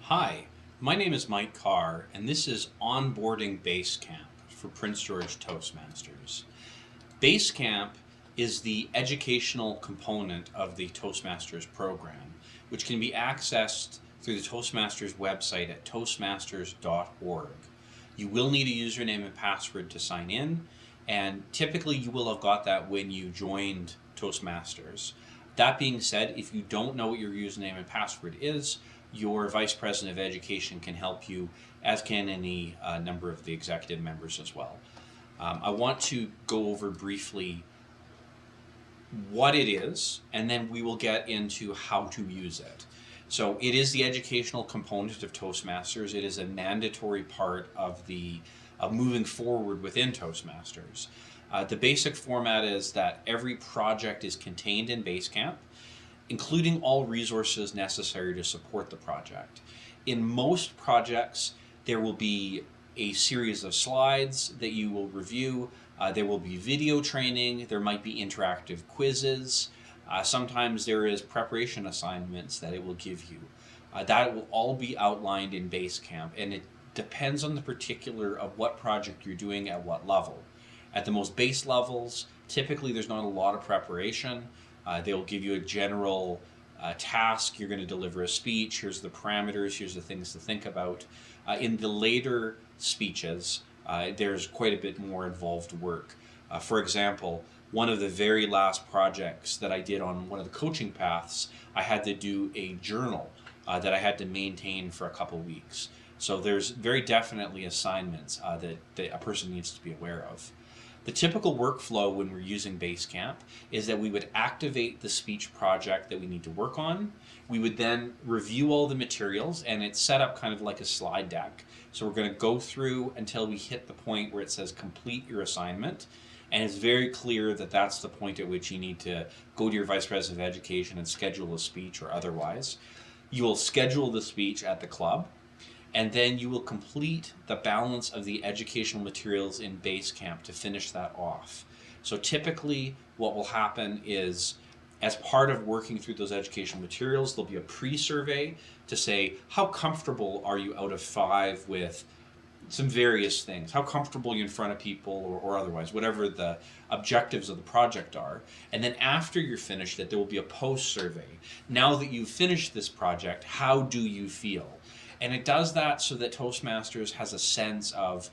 Hi, my name is Mike Carr, and this is Onboarding Basecamp for Prince George Toastmasters. Basecamp is the educational component of the Toastmasters program, which can be accessed through the Toastmasters website at toastmasters.org. You will need a username and password to sign in, and typically you will have got that when you joined Toastmasters. That being said, if you don't know what your username and password is, your Vice President of Education can help you, as can any number of the executive members as well. I want to go over briefly what it is, and then we will get into how to use it. So it is the educational component of Toastmasters. It is a mandatory part of the moving forward within Toastmasters. The basic format is that every project is contained in Basecamp, including all resources necessary to support the project. In most projects, there will be a series of slides that you will review. There will be video training. There might be interactive quizzes. Sometimes there is preparation assignments that it will give you. That will all be outlined in Basecamp, and it depends on the particular of what project you're doing at what level. At the most base levels, typically there's not a lot of preparation. They'll give you a general task. You're going to deliver a speech. Here's the parameters. Here's the things to think about. In the later speeches, there's quite a bit more involved work. For example, one of the very last projects that I did on one of the coaching paths, I had to do a journal that I had to maintain for a couple weeks. So there's very definitely assignments that a person needs to be aware of. The typical workflow when we're using Basecamp is that we would activate the speech project that we need to work on. We would then review all the materials, and it's set up kind of like a slide deck. So we're going to go through until we hit the point where it says complete your assignment. And it's very clear that that's the point at which you need to go to your Vice President of Education and schedule a speech or otherwise. You will schedule the speech at the club, and then you will complete the balance of the educational materials in Basecamp to finish that off. So typically what will happen is, as part of working through those educational materials, there'll be a pre-survey to say, how comfortable are you out of 5 with some various things? How comfortable are you in front of people or otherwise, whatever the objectives of the project are. And then after you're finished it, there will be a post-survey. Now that you've finished this project, how do you feel? And it does that so that Toastmasters has a sense of,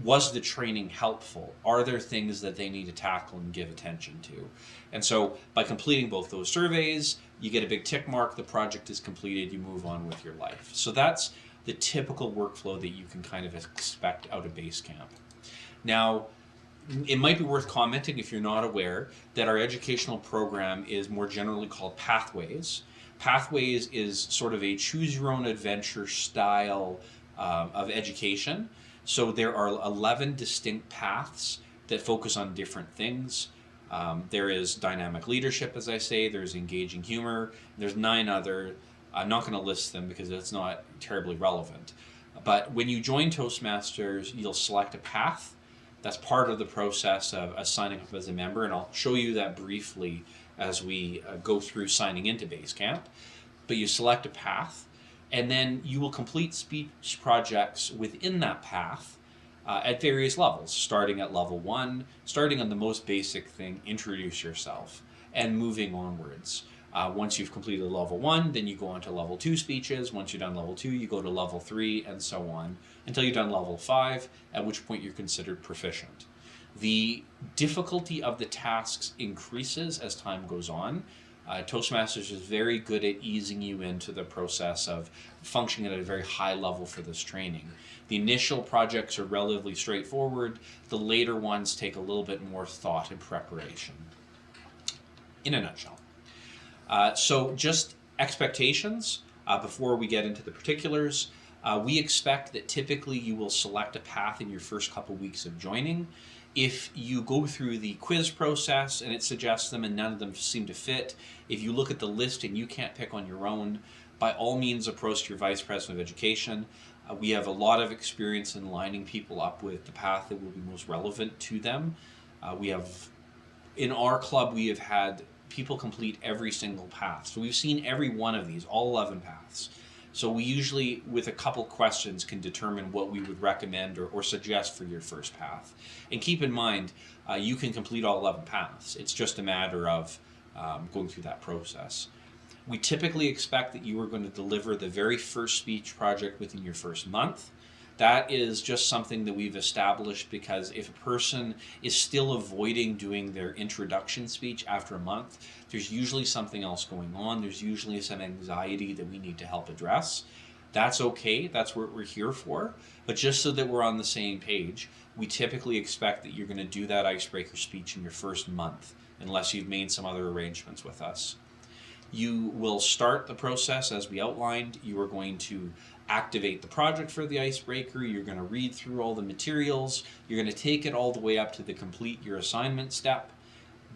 was the training helpful? Are there things that they need to tackle and give attention to? And so by completing both those surveys, you get a big tick mark, the project is completed, you move on with your life. So that's the typical workflow that you can kind of expect out of Basecamp. Now, it might be worth commenting, if you're not aware, that our educational program is more generally called Pathways. Pathways is sort of a choose-your-own-adventure style of education. So there are 11 distinct paths that focus on different things. There is dynamic leadership, as I say. There's engaging humor. There's 9 other. I'm not going to list them because it's not terribly relevant. But when you join Toastmasters, you'll select a path. That's part of the process of signing up as a member, and I'll show you that briefly as we go through signing into Basecamp. But you select a path, and then you will complete speech projects within that path at various levels, starting at level 1, starting on the most basic thing, introduce yourself, and moving onwards. Once you've completed level 1, then you go on to level 2 speeches. Once you're done level 2, you go to level 3, and so on, until you're done level 5, at which point you're considered proficient. The difficulty of the tasks increases as time goes on. Toastmasters is very good at easing you into the process of functioning at a very high level for this training. The initial projects are relatively straightforward. The later ones take a little bit more thought and preparation. In a nutshell. So just expectations before we get into the particulars. We expect that typically you will select a path in your first couple weeks of joining. If you go through the quiz process and it suggests them and none of them seem to fit, if you look at the list and you can't pick on your own, by all means approach your Vice President of Education. We have a lot of experience in lining people up with the path that will be most relevant to them. In our club, we have had people complete every single path. So we've seen every one of these, all 11 paths. So we usually, with a couple questions, can determine what we would recommend or suggest for your first path. And keep in mind, you can complete all 11 paths. It's just a matter of going through that process. We typically expect that you are going to deliver the very first speech project within your first month. That is just something that we've established because if a person is still avoiding doing their introduction speech after a month, there's usually something else going on. There's usually some anxiety that we need to help address. That's okay. That's what we're here for. But just so that we're on the same page, we typically expect that you're going to do that icebreaker speech in your first month, unless you've made some other arrangements with us. You will start the process as we outlined. You are going to activate the project for the icebreaker. You're going to read through all the materials. You're going to take it all the way up to the complete your assignment step.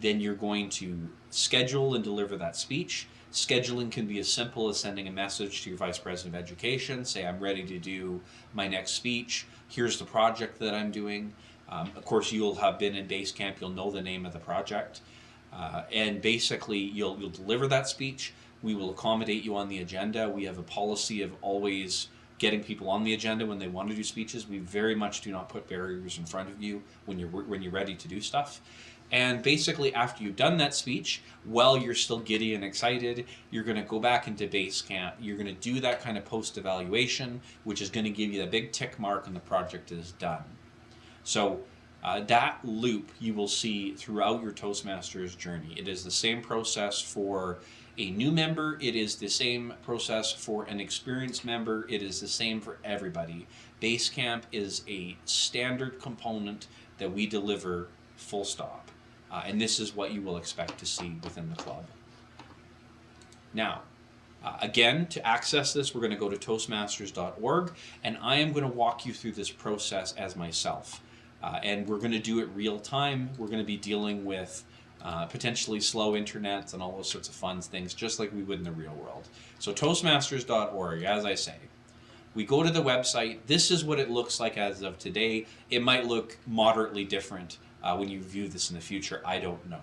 Then you're going to schedule and deliver that speech. Scheduling can be as simple as sending a message to your Vice President of Education, say, I'm ready to do my next speech. Here's the project that I'm doing. Of course, you'll have been in Basecamp. You'll know the name of the project. And basically, you'll deliver that speech. We will accommodate you on the agenda. We have a policy of always getting people on the agenda when they want to do speeches. We very much do not put barriers in front of you when you're ready to do stuff. And basically, after you've done that speech, while you're still giddy and excited, you're going to go back into Basecamp. You're going to do that kind of post-evaluation, which is going to give you a big tick mark and the project is done. So that loop you will see throughout your Toastmasters journey. It is the same process for a new member. It is the same process for an experienced member. It is the same for everybody. Basecamp is a standard component that we deliver full stop. And this is what you will expect to see within the club. Now, again, to access this, we're going to go to toastmasters.org, and I am going to walk you through this process as myself. And we're going to do it real time. We're going to be dealing with potentially slow internets and all those sorts of fun things, just like we would in the real world. So toastmasters.org, as I say. We go to the website. This is what it looks like as of today. It might look moderately different when you view this in the future. I don't know.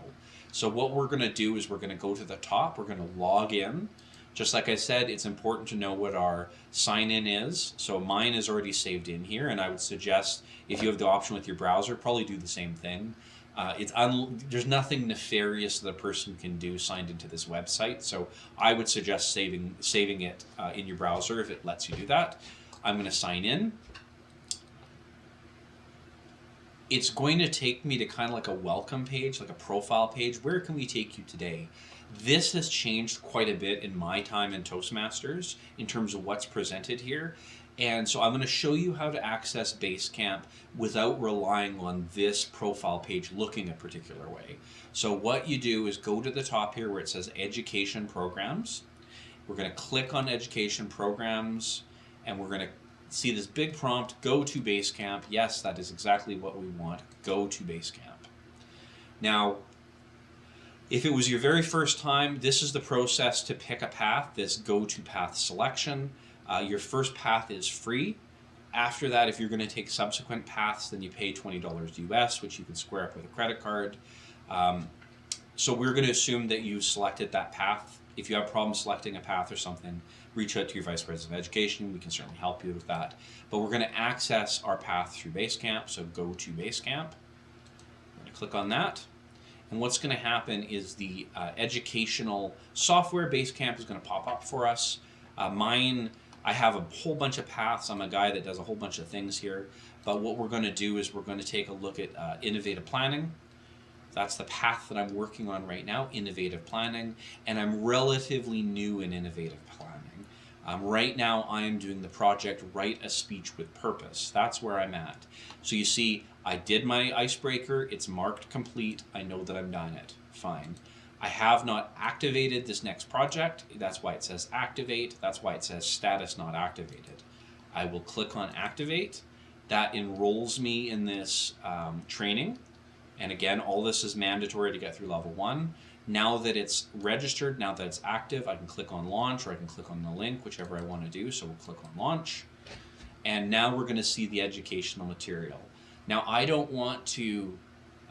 So what we're going to do is we're going to go to the top. We're going to log in. Just like I said, it's important to know what our sign-in is. So mine is already saved in here, and I would suggest if you have the option with your browser, probably do the same thing. There's nothing nefarious that a person can do signed into this website, so I would suggest saving it in your browser if it lets you do that. I'm going to sign in. It's going to take me to kind of like a welcome page, like a profile page. Where can we take you today? This has changed quite a bit in my time in Toastmasters in terms of what's presented here. And so I'm going to show you how to access Basecamp without relying on this profile page looking a particular way. So what you do is go to the top here where it says Education Programs. We're going to click on Education Programs, and we're going to see this big prompt, go to Basecamp. Yes, that is exactly what we want. Go to Basecamp. Now, if it was your very first time, this is the process to pick a path, this go to path selection. Your first path is free. After that, if you're going to take subsequent paths, then you pay $20 US, which you can square up with a credit card. So we're going to assume that you selected that path. If you have problems selecting a path or something, reach out to your Vice President of Education. We can certainly help you with that. But we're going to access our path through Basecamp, so go to Basecamp. I'm going to click on that. And what's going to happen is the educational software Basecamp is going to pop up for us. Mine, I have a whole bunch of paths. I'm a guy that does a whole bunch of things here. But what we're going to do is we're going to take a look at innovative planning. That's the path that I'm working on right now, innovative planning. And I'm relatively new in innovative planning. Right now, I am doing the project Write a Speech with Purpose. That's where I'm at. So you see, I did my icebreaker. It's marked complete. I know that I've done it. Fine. I have not activated this next project. That's why it says activate. That's why it says status not activated. I will click on activate. That enrolls me in this training. And again, all this is mandatory to get through level 1. Now that it's registered, now that it's active, I can click on launch or I can click on the link, whichever I want to do. So we'll click on launch. And now we're going to see the educational material. Now, I don't want to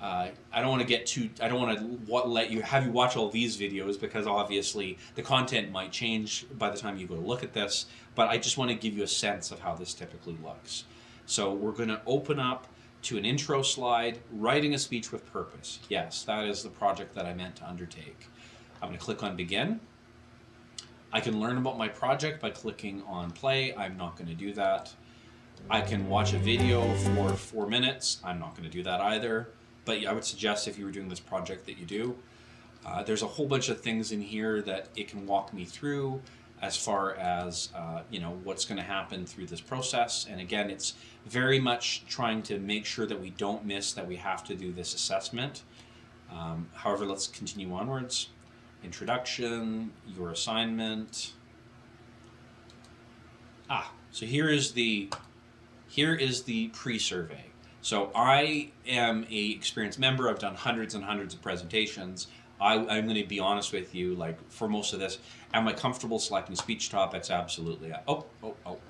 I don't want to get too. I don't want to have you watch all these videos because obviously the content might change by the time you go to look at this. But I just want to give you a sense of how this typically looks. So we're going to open up to an intro slide, writing a speech with purpose. Yes, that is the project that I meant to undertake. I'm going to click on begin. I can learn about my project by clicking on play. I'm not going to do that. I can watch a video for 4 minutes. I'm not going to do that either. But I would suggest if you were doing this project that you do. There's a whole bunch of things in here that it can walk me through as far as what's going to happen through this process. And again, it's very much trying to make sure that we don't miss that we have to do this assessment. However, let's continue onwards. Introduction, your assignment. So here is the pre-survey. So I am a experienced member. I've done hundreds and hundreds of presentations. I'm going to be honest with you, like for most of this, am I comfortable selecting speech topics? Absolutely.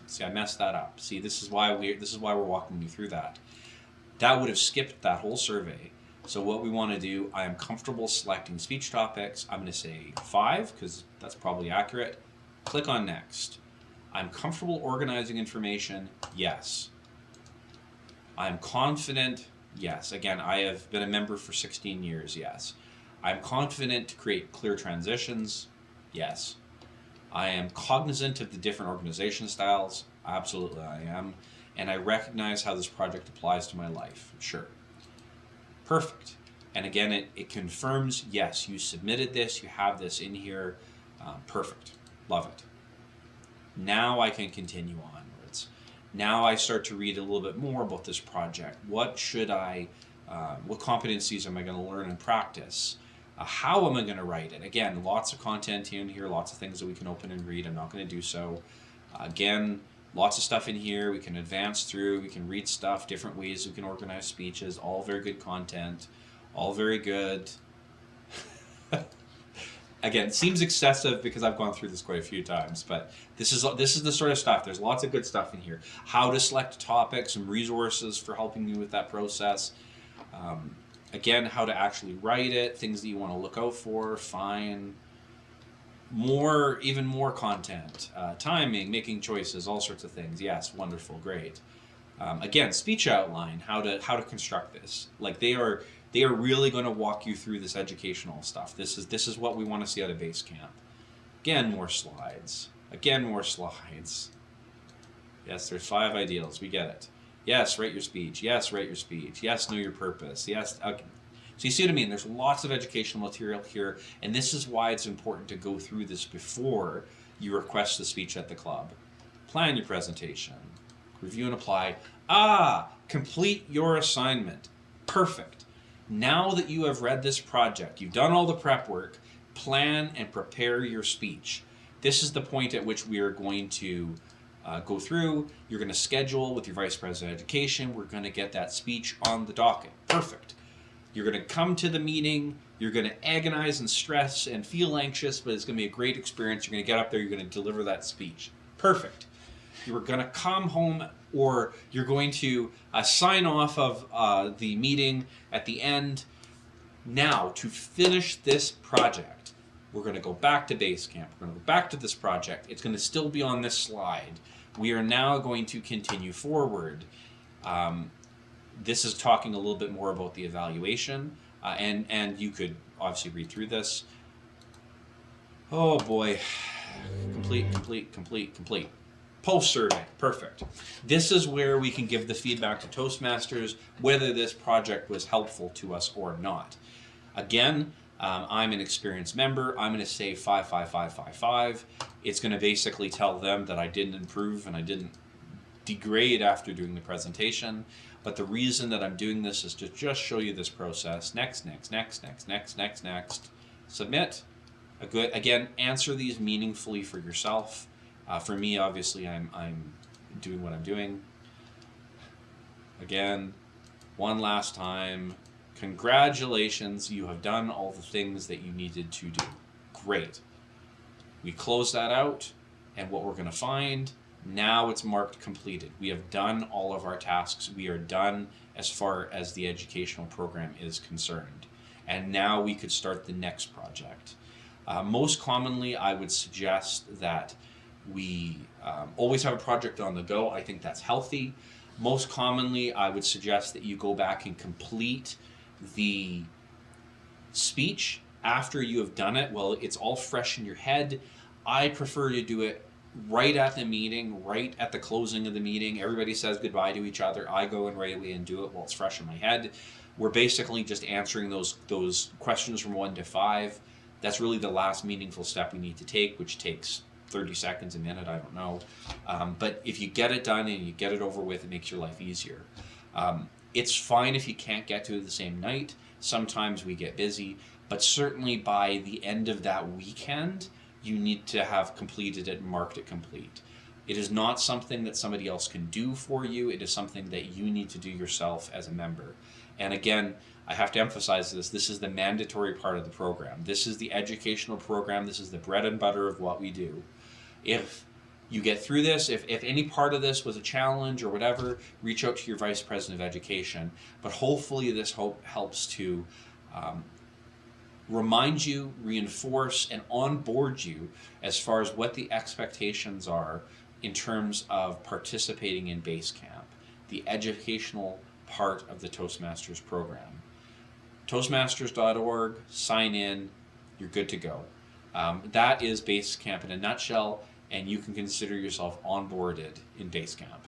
See, I messed that up. See, this is why we're walking you through that. That would have skipped that whole survey. So what we want to do, I am comfortable selecting speech topics. I'm going to say 5 because that's probably accurate. Click on next. I'm comfortable organizing information. Yes. I'm confident. Yes. Again, I have been a member for 16 years. Yes. I'm confident to create clear transitions. Yes. I am cognizant of the different organization styles. Absolutely I am. And I recognize how this project applies to my life. Sure. Perfect. And again, it confirms, yes, you submitted this, you have this in here. Perfect. Love it. Now I can continue onwards. Now I start to read a little bit more about this project. What competencies am I going to learn and practice? How am I going to write it? Again, lots of content in here, lots of things that we can open and read. I'm not going to do so. Again, lots of stuff in here. We can advance through. We can read stuff, different ways we can organize speeches. All very good content. All very good. Again, it seems excessive because I've gone through this quite a few times, but this is the sort of stuff. There's lots of good stuff in here. How to select topics, some resources for helping you with that process. Again, how to actually write it, things that you want to look out for, fine. Even more content, timing, making choices, all sorts of things. Yes, wonderful, great. Again, speech outline, how to construct this. Like they are really going to walk you through this educational stuff. This is what we want to see out of Basecamp. Again, more slides. Again, more slides. Yes, there's 5 ideals. We get it. Yes, write your speech. Yes, write your speech. Yes, know your purpose. Yes, okay. So you see what I mean? There's lots of educational material here, and this is why it's important to go through this before you request the speech at the club. Plan your presentation. Review and apply. Complete your assignment. Perfect. Now that you have read this project, you've done all the prep work, plan and prepare your speech. This is the point at which we are going to go through. You're going to schedule with your Vice President of Education. We're going to get that speech on the docket. Perfect. You're going to come to the meeting. You're going to agonize and stress and feel anxious, but it's going to be a great experience. You're going to get up there. You're going to deliver that speech. Perfect. You're going to come home, or you're going to sign off of the meeting at the end. Now, to finish this project, we're going to go back to Basecamp. We're going to go back to this project. It's going to still be on this slide. We are now going to continue forward. This is talking a little bit more about the evaluation, and you could obviously read through this. Oh boy, complete. Post survey, perfect. This is where we can give the feedback to Toastmasters whether this project was helpful to us or not. Again, I'm an experienced member. I'm going to say 5, 5, 5, 5, 5. It's going to basically tell them that I didn't improve and I didn't degrade after doing the presentation. But the reason that I'm doing this is to just show you this process. Next. Submit. Again, answer these meaningfully for yourself. For me, obviously, I'm doing what I'm doing. Again, one last time. Congratulations, you have done all the things that you needed to do. Great. We close that out, and what we're going to find Now it's marked completed. We have done all of our tasks. We are done as far as the educational program is concerned. And now we could start the next project. Most commonly, I would suggest that we always have a project on the go. I think that's healthy. Most commonly, I would suggest that you go back and complete the speech after you have done it. Well, it's all fresh in your head. I prefer to do it right at the meeting, right at the closing of the meeting. Everybody says goodbye to each other. I go in right away and do it while it's fresh in my head. We're basically just answering those questions from 1 to 5. That's really the last meaningful step we need to take, which takes 30 seconds, a minute, I don't know. But if you get it done and you get it over with, it makes your life easier. It's fine if you can't get to it the same night. Sometimes we get busy, but certainly by the end of that weekend, you need to have completed it and marked it complete. It is not something that somebody else can do for you. It is something that you need to do yourself as a member. And again, I have to emphasize this. This is the mandatory part of the program. This is the educational program. This is the bread and butter of what we do. If you get through this, if any part of this was a challenge or whatever, reach out to your Vice President of Education. But hopefully this helps to remind you, reinforce, and onboard you as far as what the expectations are in terms of participating in Base Camp, the educational part of the Toastmasters program. Toastmasters.org, sign in, you're good to go. That is Base Camp in a nutshell, and you can consider yourself onboarded in Base Camp.